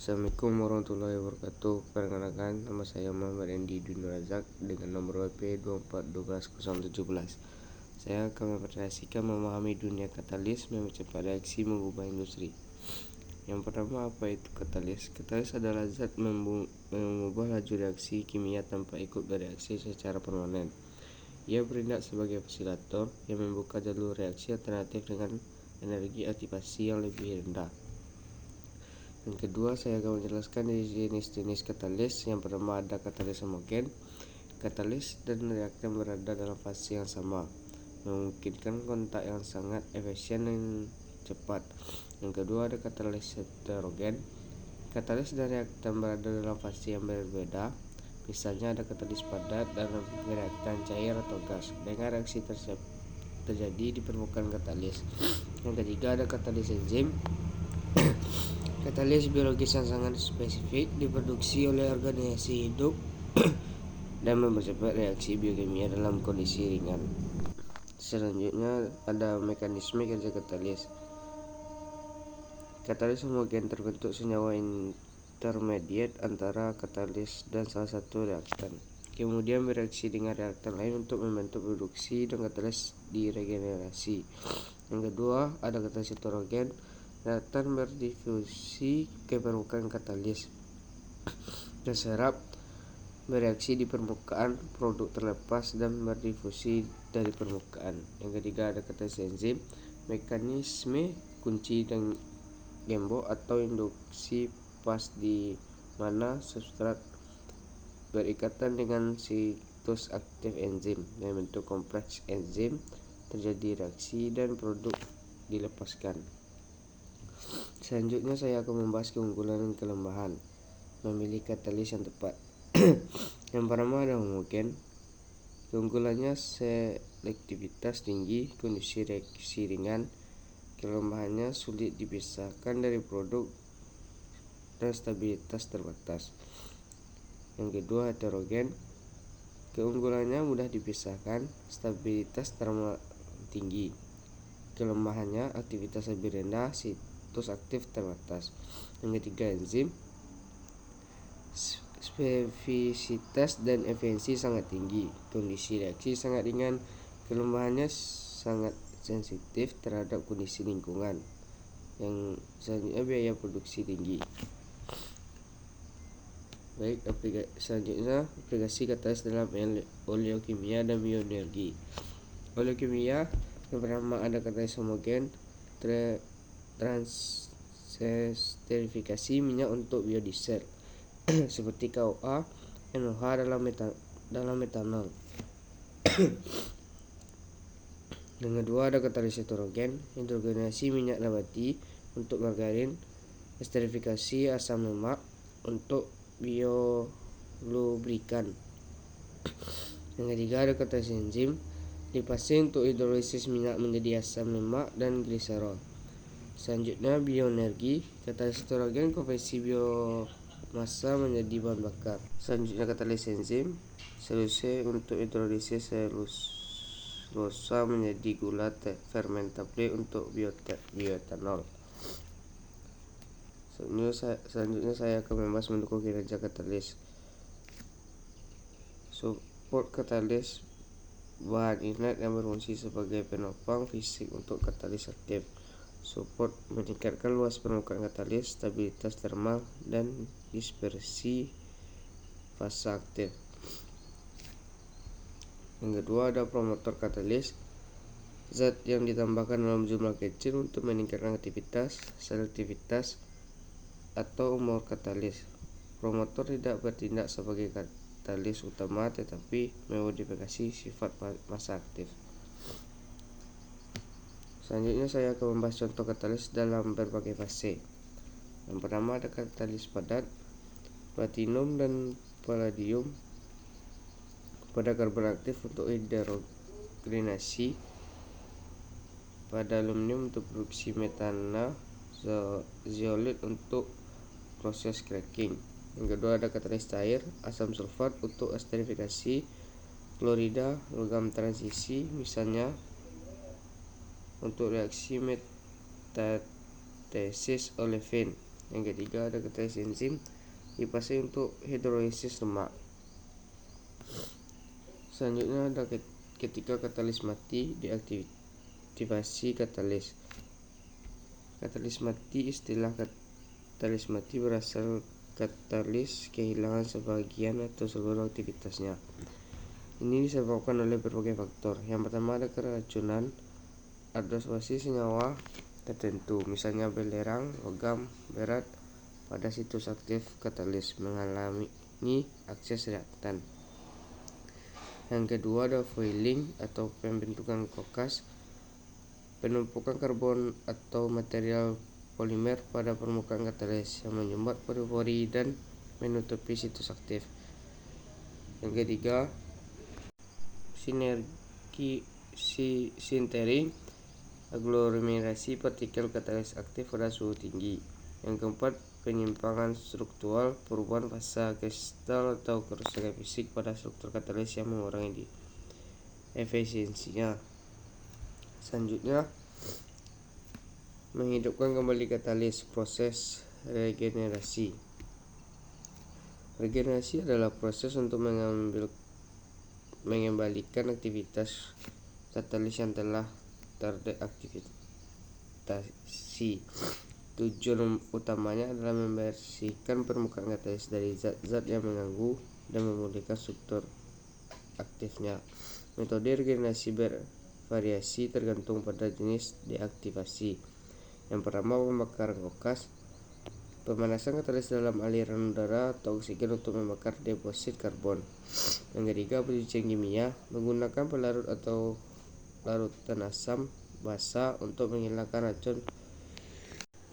Assalamualaikum warahmatullahi wabarakatuh. Perkenalkan, nama saya Muhammad Endi Dwi Razak dengan nomor WP 2412017. Saya akan mempresentasikan memahami dunia katalis, mempercepat reaksi mengubah industri. Yang pertama, apa itu katalis? Katalis adalah zat mengubah laju reaksi kimia tanpa ikut bereaksi secara permanen. Ia bertindak sebagai fasilator yang membuka jalur reaksi alternatif dengan energi aktivasi yang lebih rendah. Yang kedua, saya akan menjelaskan jenis-jenis katalis. Yang pertama ada katalis homogen. Katalis dan reaktan berada dalam fase yang sama, memungkinkan kontak yang sangat efisien dan cepat. Yang kedua ada katalis heterogen. Katalis dan reaktan berada dalam fase yang berbeda. Misalnya ada katalis padat dalam reaktan cair atau gas dengan reaksi terjadi di permukaan katalis. Yang ketiga ada katalis enzim. Katalis biologis yang sangat spesifik diproduksi oleh organisasi hidup dan mempercepat reaksi biokimia dalam kondisi ringan. Selanjutnya ada mekanisme kerja katalis. Katalis homogen terbentuk senyawa intermediate antara katalis dan salah satu reaktan. Kemudian bereaksi dengan reaktan lain untuk membentuk produksi dan katalis diregenerasi. Yang kedua ada katalis heterogen. Reaktan berdifusi ke permukaan katalis dan serap bereaksi di permukaan, produk terlepas dan berdifusi dari permukaan. Yang ketiga ada katalis enzim. Mekanisme kunci dan gembok atau induksi pas di mana substrat berikatan dengan situs aktif enzim dengan bentuk kompleks enzim, terjadi reaksi dan produk dilepaskan. Selanjutnya saya akan membahas keunggulan dan kelemahan memilih katalis yang tepat. Yang pertama ada homogen. Keunggulannya selektivitas tinggi, kondisi reaksi ringan. Kelemahannya sulit dipisahkan dari produk dan stabilitas terbatas. Yang kedua heterogen. Keunggulannya mudah dipisahkan, stabilitas termal tinggi. Kelemahannya aktivitas lebih rendah, situs aktif terbatas. Yang ketiga enzim. Spesifisitas dan efisiensi sangat tinggi, kondisi reaksi sangat ringan. Kelemahannya sangat sensitif terhadap kondisi lingkungan. Yang selanjutnya biaya produksi tinggi. Baik, selanjutnya aplikasi katalis dalam oleokimia dan bioenergi. Oleokimia yang pertama ada katalis homogen, transesterifikasi minyak untuk biodiesel seperti KOA, NOH dalam metanol. Yang kedua ada katalis heterogen, hidrogenasi minyak nabati untuk margarin, esterifikasi asam lemak untuk biolubrikan. Yang ketiga ada katalis enzim, lipase untuk hidrolisis minyak menjadi asam lemak dan gliserol. Selanjutnya bioenergi, katalis heterogen konversi biomasa menjadi bahan bakar. Selanjutnya katalis enzim, seluse untuk hidrolisis selulosa menjadi gula fermentable untuk bioetanol. Selanjutnya saya akan membahas mendukung kinerja katalis. Support katalis, bahan inert yang berfungsi sebagai penopang fisik untuk katalis aktif. Support meningkatkan luas permukaan katalis, stabilitas termal, dan dispersi fase aktif. Yang kedua ada promotor katalis, zat yang ditambahkan dalam jumlah kecil untuk meningkatkan aktivitas, selektivitas, atau umur katalis. Promotor tidak bertindak sebagai katalis utama tetapi memodifikasi sifat massa aktif. Selanjutnya saya akan membahas contoh katalis dalam berbagai fase. Yang pertama ada katalis padat. Platinum dan palladium pada karbon aktif untuk hidrogenasi, pada aluminium untuk produksi metana, zeolit untuk proses cracking. Yang kedua ada katalis cair, asam sulfat untuk esterifikasi, klorida logam transisi misalnya untuk reaksi metatesis olefin. Yang ketiga ada katalis enzim dipasai untuk hidrolisis lemak. Selanjutnya ada ketika katalis mati, deaktivasi katalis. Katalis mati, istilah katalis mati berasal katalis kehilangan sebagian atau seluruh aktivitasnya. Ini disebabkan oleh berbagai faktor. Yang pertama ada keracunan atau dosis senyawa tertentu, misalnya belerang, logam berat pada situs aktif katalis mengalami akses reaktan. Yang kedua ada foiling atau pembentukan kokas, penumpukan karbon atau material polimer pada permukaan katalis yang menyumbat pori-pori dan menutupi situs aktif. Yang ketiga, sintering aglomerasi partikel katalis aktif pada suhu tinggi. Yang keempat, penyimpangan struktural, perubahan fasa kristal atau kerusakan fisik pada struktur katalis yang mengurangi efisiensinya. Selanjutnya, menghidupkan kembali katalis, proses regenerasi. Regenerasi adalah proses untuk mengembalikan aktivitas katalis yang telah terdeaktivasi. Tujuan utamanya adalah membersihkan permukaan katalis dari zat-zat yang mengganggu dan memulihkan struktur aktifnya. Metode regenerasi bervariasi tergantung pada jenis deaktivasi. Yang pertama, pembakaran kokas, pemanasan katalis dalam aliran udara atau oksigen untuk membakar deposit karbon. Yang ketiga, pencucian kimia menggunakan pelarut atau larutan asam basa untuk menghilangkan racun.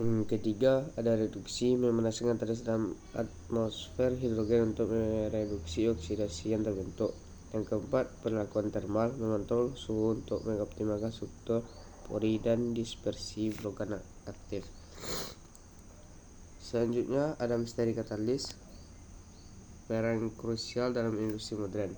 Yang ketiga, ada reduksi, memanaskan katalis dalam atmosfer hidrogen untuk mereduksi oksidasi yang terbentuk. Yang keempat, perlakuan termal, mengontrol suhu untuk mengoptimalkan struktur pori dan dispersi blokan aktif. Selanjutnya ada misteri katalis, peran krusial dalam industri modern.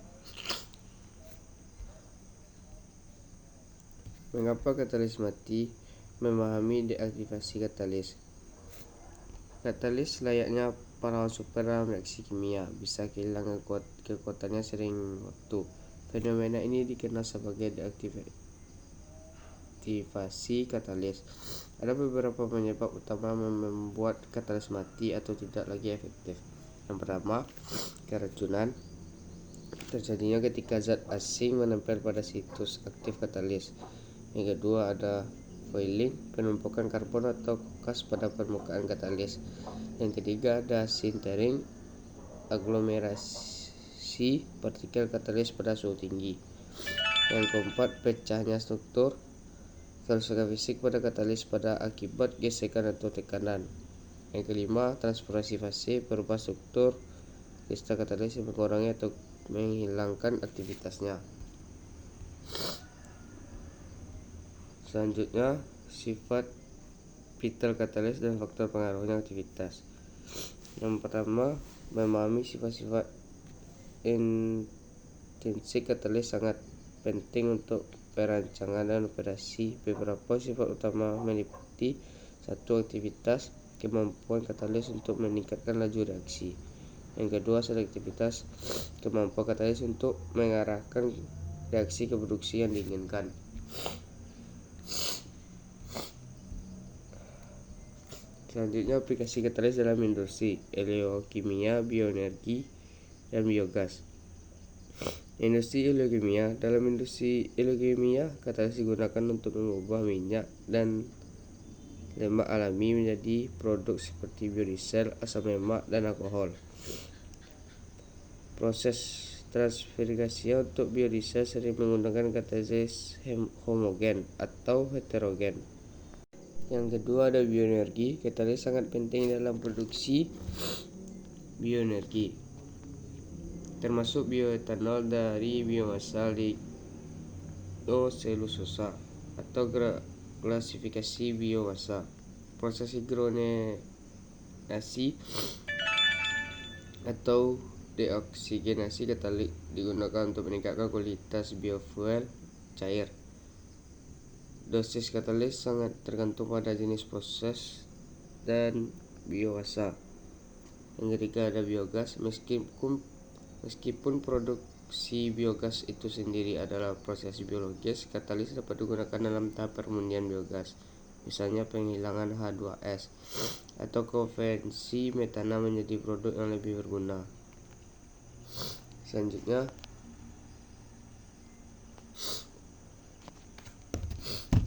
Mengapa katalis mati? Memahami deaktivasi katalis. Katalis layaknya pahlawan super dalam reaksi kimia, bisa kehilangan kekuatannya sering waktu. Fenomena ini dikenal sebagai deaktivasi katalis. Ada beberapa penyebab utama membuat katalis mati atau tidak lagi efektif. Yang pertama, keracunan. Terjadinya ketika zat asing menempel pada situs aktif katalis. Yang kedua ada foiling, penumpukan karbon atau kokas pada permukaan katalis. Yang ketiga ada sintering, aglomerasi partikel katalis pada suhu tinggi. Yang keempat, pecahnya struktur, kerusakan fisik pada katalis pada akibat gesekan atau tekanan. Yang kelima, transformasi fase, berubah struktur kristal katalis yang mengurangi atau menghilangkan aktivitasnya. Selanjutnya, sifat vital katalis dan faktor pengaruhnya aktivitas. Yang pertama, memahami sifat-sifat intrinsik katalis sangat penting untuk perancangan dan operasi. Beberapa sifat utama meliputi: 1. Aktivitas, kemampuan katalis untuk meningkatkan laju reaksi. Yang kedua, selektivitas, kemampuan katalis untuk mengarahkan reaksi ke produksi yang diinginkan. Selanjutnya, aplikasi katalis dalam industri, eleokimia, bioenergi, dan biogas. Industri eleokimia. Dalam industri eleokimia, katalis digunakan untuk mengubah minyak dan lemak alami menjadi produk seperti biodiesel, asam lemak, dan alkohol. Proses transferigasi untuk biodiesel sering menggunakan katalis homogen atau heterogen. Yang kedua ada bioenergi. Katalis sangat penting dalam produksi bioenergi, termasuk bioetanol dari biomasa lignoselulosa atau klasifikasi biomasa. Proses hidrogenasi atau deoksigenasi katalis digunakan untuk meningkatkan kualitas biofuel cair. Dosis katalis sangat tergantung pada jenis proses dan biomasa. Yang ketiga ada biogas. Meskipun produksi biogas itu sendiri adalah proses biologis, katalis dapat digunakan dalam tahap permurnian biogas. Misalnya penghilangan H2S atau konversi metana menjadi produk yang lebih berguna. Selanjutnya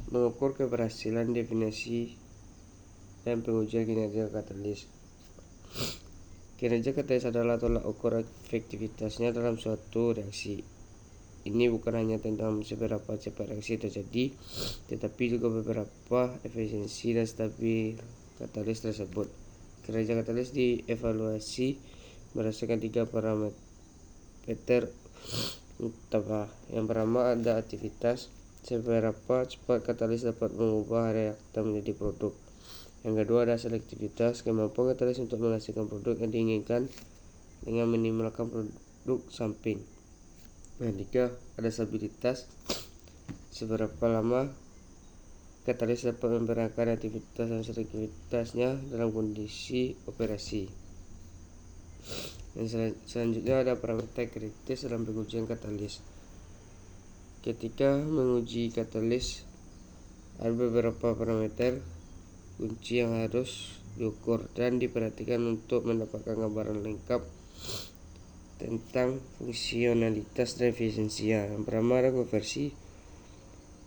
mengukur keberhasilan definisi dan pengujian kinerja katalis. Kinerja katalis adalah tolak ukur efektivitasnya dalam suatu reaksi. Ini bukan hanya tentang seberapa cepat reaksi terjadi, tetapi juga beberapa efisiensi dan stabil katalis tersebut. Kinerja katalis dievaluasi berdasarkan 3 parameter utama. Yang pertama ada aktivitas, seberapa cepat katalis dapat mengubah reaktan menjadi produk. Yang kedua ada selektivitas, kemampuan katalis untuk menghasilkan produk yang diinginkan dengan minimalkan produk samping. Yang ketiga ada stabilitas, seberapa lama katalis dapat mempertahankan aktivitas dan selektivitasnya dalam kondisi operasi. Yang selanjutnya ada parameter kritis dalam pengujian katalis. Ketika menguji katalis ada beberapa parameter kunci yang harus diukur dan diperhatikan untuk mendapatkan gambaran lengkap tentang fungsionalitas dan efisiensinya. Yang pertama ada konversi,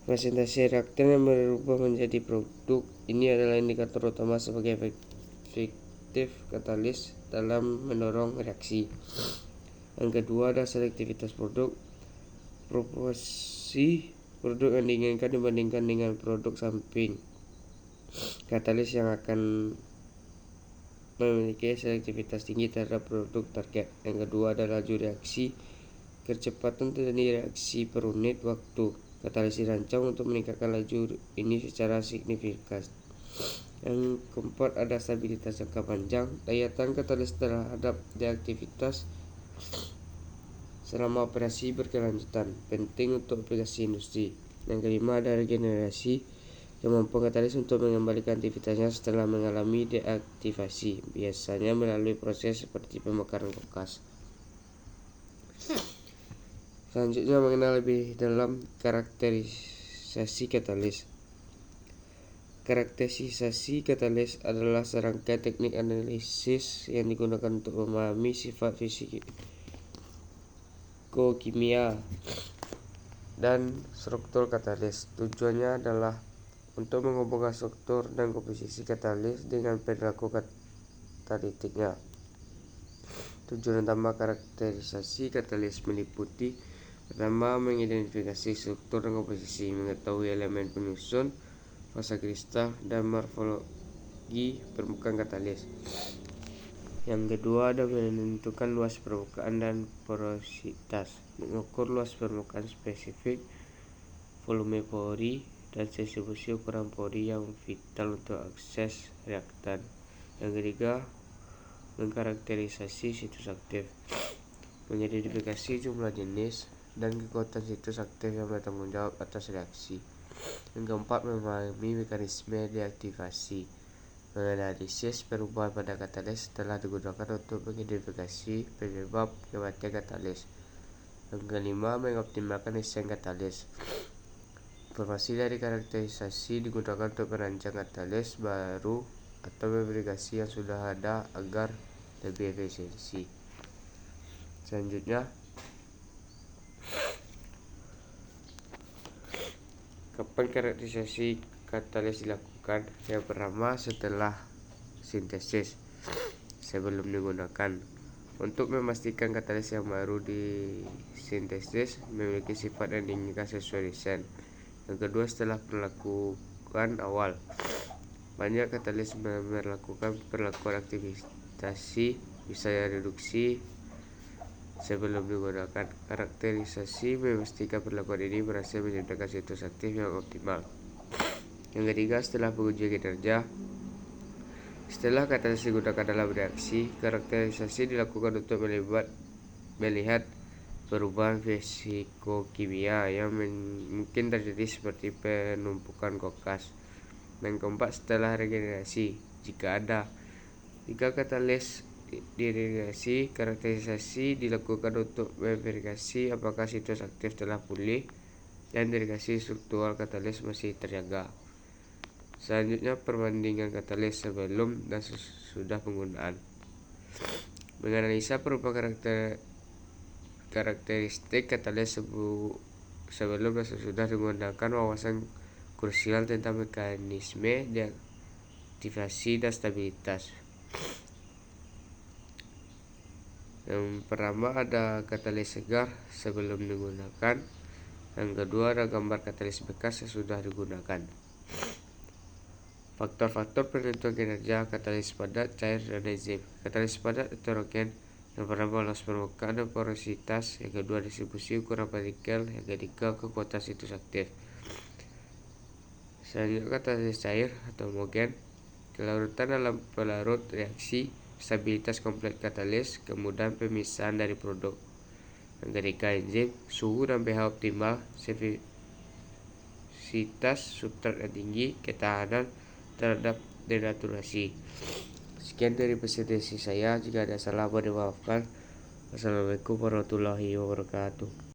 presentasi reaktan yang berubah menjadi produk. Ini adalah indikator utama sebagai efektif katalis dalam mendorong reaksi. Yang kedua ada selektivitas produk, proporsi produk yang diinginkan dibandingkan dengan produk samping. Katalis yang akan memiliki selektivitas tinggi terhadap produk target. Yang kedua ada laju reaksi, kecepatan terjadi reaksi per unit waktu. Katalis dirancang untuk meningkatkan laju ini secara signifikan. Yang keempat ada stabilitas jangka panjang, daya tahan katalis terhadap reaktivitas selama operasi berkelanjutan, penting untuk aplikasi industri. Yang kelima ada regenerasi, kemampuan katalis untuk mengembalikan aktivitasnya setelah mengalami deaktivasi, biasanya melalui proses seperti pembakaran kulkas. Selanjutnya mengenal lebih dalam karakterisasi katalis. Karakterisasi katalis adalah serangkaian teknik analisis yang digunakan untuk memahami sifat fisiko-kimia dan struktur katalis. Tujuannya adalah untuk menghubungkan struktur dan komposisi katalis dengan perilaku katalitiknya. Tujuan utama karakterisasi katalis meliputi: pertama, mengidentifikasi struktur dan komposisi, mengetahui elemen penyusun, fasa kristal, dan morfologi permukaan katalis. Yang kedua ada menentukan luas permukaan dan porositas, mengukur luas permukaan spesifik, volume pori, dan distribusi ukuran pori yang vital untuk akses reaktan. Yang ketiga, mengkarakterisasi situs aktif, mengidentifikasi jumlah jenis dan kekuatan situs aktif yang bertanggung jawab atas reaksi. Yang keempat, memahami mekanisme deaktivasi, menganalisis perubahan pada katalis setelah digunakan untuk mengidentifikasi penyebab kematian katalis. Yang kelima, mengoptimalkan desain katalis. Informasi dari karakterisasi digunakan untuk merancang katalis baru atau modifikasi yang sudah ada agar lebih efisiensi. Selanjutnya, kapan karakterisasi katalis dilakukan? Yang pertama, setelah sintesis, sebelum digunakan. Untuk memastikan katalis yang baru disintesis memiliki sifat yang diinginkan sesuai desain. Yang kedua, setelah perlakuan awal. Banyak katalis melakukan perlakuan aktivasi, misalnya reduksi, sebelum digunakan. Karakterisasi memastikan perlakuan ini berhasil menciptakan situs aktif yang optimal. Yang ketiga, setelah pengujian kinerja. Setelah katalis digunakan dalam reaksi, karakterisasi dilakukan untuk melihat perubahan fisiko-kimia yang mungkin terjadi seperti penumpukan kulkas. Yang keempat, setelah regenerasi, jika ada, Jika katalis direagasi, karakterisasi dilakukan untuk memverifikasi apakah situs aktif telah pulih dan degresi struktural katalis masih terjaga. Selanjutnya, perbandingan katalis sebelum dan sesudah penggunaan. Menganalisa perubahan karakteristik katalis sebelum dan sesudah menggunakan wawasan krusial tentang mekanisme deaktivasi dan stabilitas. Yang pertama ada katalis segar sebelum digunakan. Yang kedua ada gambar katalis bekas sesudah digunakan. Faktor-faktor penentu kinerja katalis padat, cair, dan enzim. Katalis padat heterogen. Yang pertama balas permukaan dan porositas. Yang kedua distribusi ukuran partikel. Yang ketiga kekuatan situs aktif. Selanjutnya katalis cair atau homogen. Kelarutan dalam pelarut reaksi, stabilitas kompleks katalis, kemudahan pemisahan dari produk. Yang ketiga enzim, suhu dan pH optimal, spesifisitas substrat yang tinggi, ketahanan terhadap denaturasi. Sekian dari presentasi saya. Jika ada salah mohon dimaafkan. Wassalamualaikum warahmatullahi wabarakatuh.